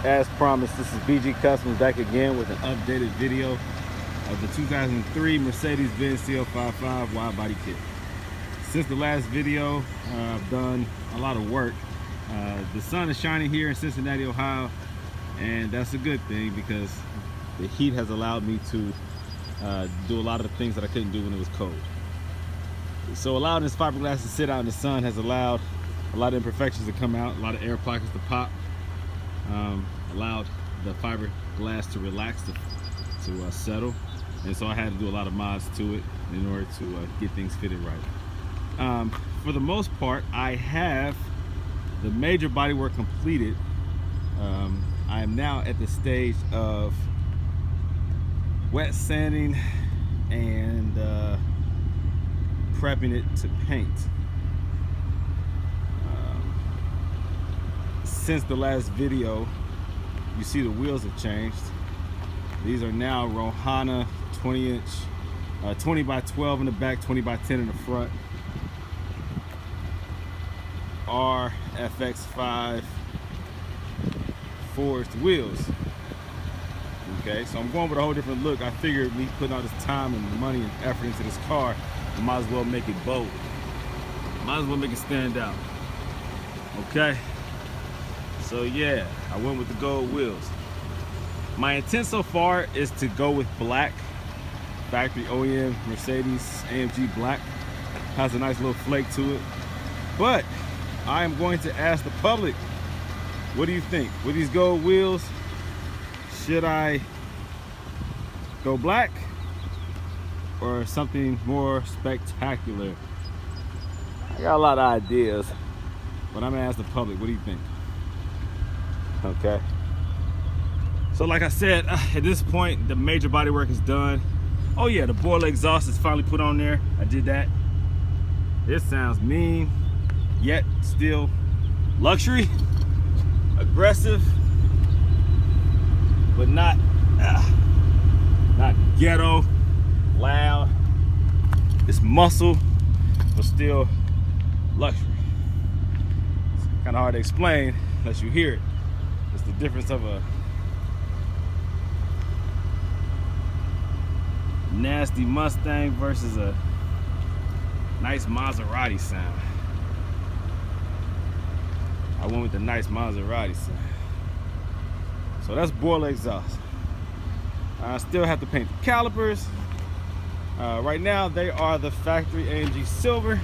As promised, this is BG Customs back again with an updated video of the 2003 Mercedes-Benz CL55 wide body kit. Since the last video, I've done a lot of work. The sun is shining here in Cincinnati, Ohio, and that's a good thing because the heat has allowed me to do a lot of the things that I couldn't do when it was cold. So allowing this fiberglass to sit out in the sun has allowed a lot of imperfections to come out, a lot of air pockets to pop. Allowed the fiberglass to relax, to settle, and so I had to do a lot of mods to it in order to get things fitted right. For the most part, I have the major bodywork completed. I am now at the stage of wet sanding and prepping it to paint. Since the last video, you see the wheels have changed. These are now Rohana 20-inch, 20 by 12 in the back, 20 by 10 in the front. RFX5 forged wheels. Okay, so I'm going with a whole different look. I figured me putting all this time and money and effort into this car, I might as well make it bold. Might as well make it stand out. Okay. So yeah, I went with the gold wheels. My intent so far is to go with black, factory OEM Mercedes AMG black. Has a nice little flake to it. But I am going to ask the public, what do you think? With these gold wheels, should I go black or something more spectacular? I got a lot of ideas, but I'm gonna ask the public, what do you think? Okay, so like I said, at this point the major body work is done. Oh yeah, the Borla exhaust is finally put on there. I did that. It sounds mean, yet still luxury, aggressive, but not ghetto, loud. It's muscle, but still luxury. It's kind of hard to explain unless you hear it. It's the difference of a nasty Mustang versus a nice Maserati sound. I went with the nice Maserati sound. So that's Borla exhaust. I still have to paint the calipers. Right now they are the factory AMG silver,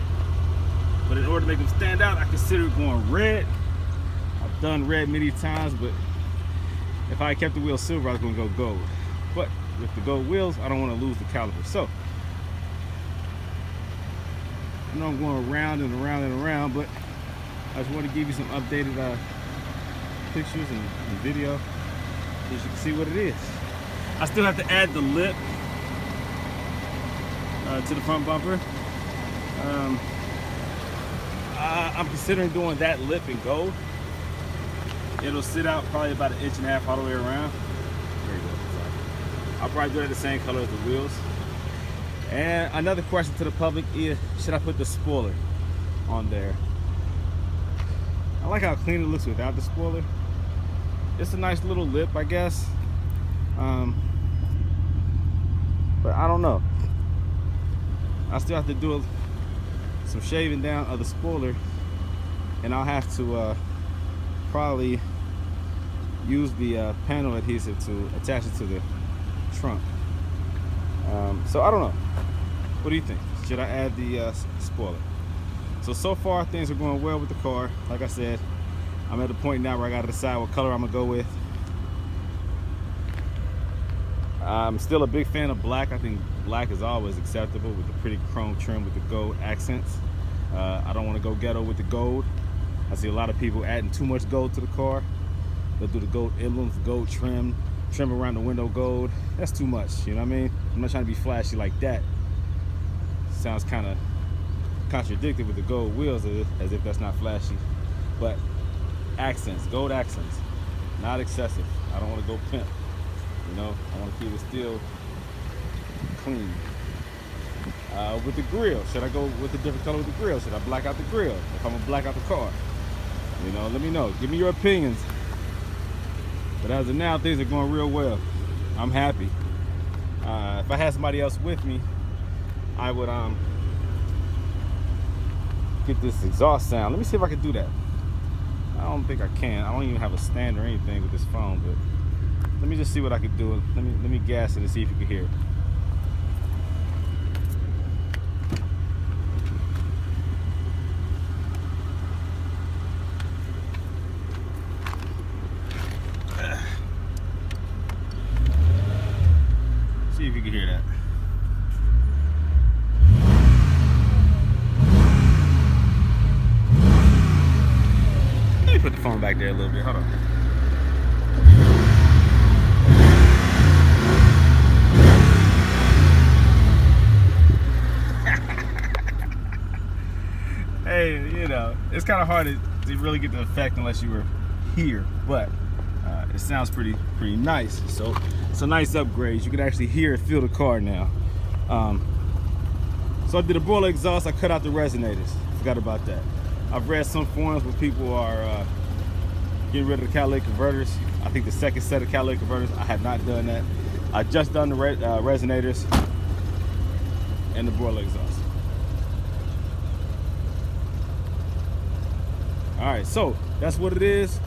but in order to make them stand out, I consider going red. I've done red many times, but if I kept the wheel silver, I was going to go gold. But with the gold wheels, I don't want to lose the caliper. So I know I'm going around and around and around, but I just want to give you some updated pictures and video so you can see what it is. I still have to add the lip to the front bumper. I'm considering doing that lip in gold. It'll sit out probably about 1.5 inches all the way around. There you go. I'll probably do it the same color as the wheels. And another question to the public is, should I put the spoiler on there? I like how clean it looks without the spoiler. It's a nice little lip, I guess. But I don't know. I still have to do some shaving down of the spoiler, and I'll have to probably use the panel adhesive to attach it to the trunk. So I don't know. What do you think? Should I add the spoiler? So far things are going well with the car. Like I said, I'm at the point now where I got to decide what color I'm gonna go with. I'm still a big fan of black. I think black is always acceptable with the pretty chrome trim with the gold accents. I don't want to go ghetto with the gold. I see a lot of people adding too much gold to the car. They'll do the gold emblems, gold trim around the window gold. That's too much, you know what I mean? I'm not trying to be flashy like that. Sounds kind of contradictory with the gold wheels as if that's not flashy. But accents, gold accents, not excessive. I don't want to go pimp. You know, I want to keep it still clean. With the grill, should I go with a different color with the grill? Should I black out the grill if I'm gonna black out the car? You know, let me know. Give me your opinions. But as of now, things are going real well. I'm happy. If I had somebody else with me, I would get this exhaust sound. Let me see if I can do that. I don't think I can. I don't even have a stand or anything with this phone, but let me just see what I can do. Let me gas it and see if you can hear it. See if you can hear that. Let me put the phone back there a little bit. Hold on. Hey, you know, it's kind of hard to really get the effect unless you were here, but it sounds pretty nice. So it's a nice upgrade. You can actually hear and feel the car now. So I did a Borla exhaust. I cut out the resonators. Forgot about that. I've read some forums where people are getting rid of the catalytic converters. I think the second set of catalytic converters. I have not done that. I just done the resonators and the Borla exhaust. All right, so that's what it is.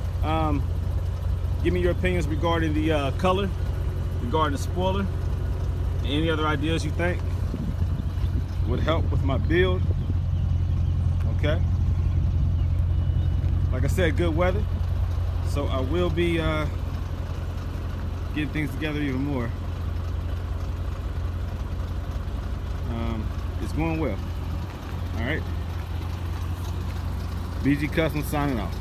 Give me your opinions regarding the color, regarding the spoiler, and any other ideas you think would help with my build. Okay. Like I said, good weather, so I will be getting things together even more. It's going well. All right. BG Custom signing off.